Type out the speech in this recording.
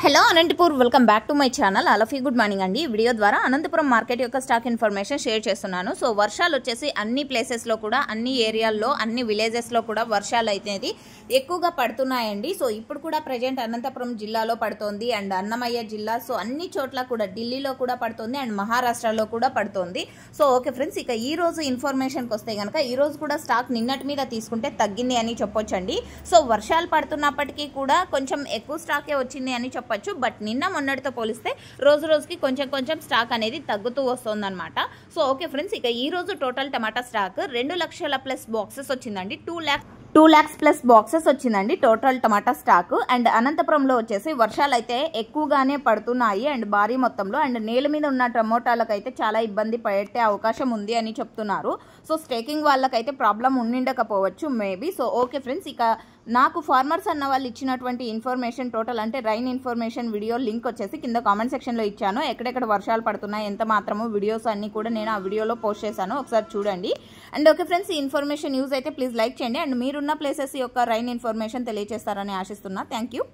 Hello Anantapur, welcome back to my channel. All of you good morning అండి. ఈ video ద్వారా Anantapuram market యొక్క stock information share చేస్తున్నాను. So వర్షాలు వచ్చేసి అన్ని ప్లేసెస్లో కూడా, అన్ని ఏరియాల్లో, అన్ని విలేజెస్లో కూడా వర్షాలు అయితే ఎక్కువగా పడుతున్నాయండి. సో ఇప్పుడు కూడా ప్రజెంట్ అనంతపురం జిల్లాలో పడుతోంది అండ్ అన్నమయ్య జిల్లా, సో అన్ని చోట్ల కూడా ఢిల్లీలో కూడా పడుతుంది అండ్ మహారాష్ట్రలో కూడా పడుతుంది. సో ఓకే ఫ్రెండ్స్, ఇక ఈ రోజు ఇన్ఫర్మేషన్కి వస్తే కనుక ఈ రోజు కూడా స్టాక్ నిన్నటి మీద తీసుకుంటే తగ్గింది అని చెప్పొచ్చండి. సో వర్షాలు పడుతున్నప్పటికీ కూడా కొంచెం ఎక్కువ స్టాకే వచ్చింది అని చెప్పొచ్చు. బట్ నిన్న మొన్నటితో పోలిస్తే రోజు రోజుకి కొంచెం స్టాక్ అనేది తగ్గుతూ వస్తుందన్నమాట. సో ఓకే ఫ్రెండ్స్, ఇక ఈ రోజు టోటల్ టమాటా స్టాక్ 2 లక్షల ప్లస్ బాక్సెస్ వచ్చిందండి. 2 lakhs ప్లస్ బాక్సెస్ వచ్చిందండి టోటల్ టమాటా స్టాక్. అండ్ అనంతపురంలో వచ్చేసి వర్షాలు అయితే ఎక్కువగానే పడుతున్నాయి అండ్ భారీ మొత్తంలో. అండ్ నేల మీద ఉన్న టమోటాలకు అయితే చాలా ఇబ్బంది పడే అవకాశం ఉంది అని చెప్తున్నారు. సో స్టేకింగ్ వాళ్ళకైతే ప్రాబ్లం ఉండిండకపోవచ్చు మేబీ. సో ఓకే ఫ్రెండ్స్, ఇక నాకు ఫార్మర్స్ అన్న వాళ్ళు ఇచ్చినటువంటి ఇన్ఫర్మేషన్ టోటల్ అంటే రైన్ ఇన్ఫర్మేషన్ వీడియో లింక్ వచ్చేసి కింద కామెంట్ సెక్షన్లో ఇచ్చాను. ఎక్కడెక్కడ వర్షాలు పడుతున్నాయి, ఎంత మాత్రము వీడియోస్ అన్ని కూడా నేను ఆ వీడియోలో పోస్ట్ చేశాను, ఒకసారి చూడండి. అండ్ ఓకే ఫ్రెండ్స్, ఈ ఇన్ఫర్మేషన్ యూజ్ అయితే ప్లీజ్ లైక్ చేయండి అండ్ మీరున్న ప్లేసెస్ యొక్క రైన్ ఇన్ఫర్మేషన్ తెలియజేస్తారని ఆశిస్తున్నా. Thank you.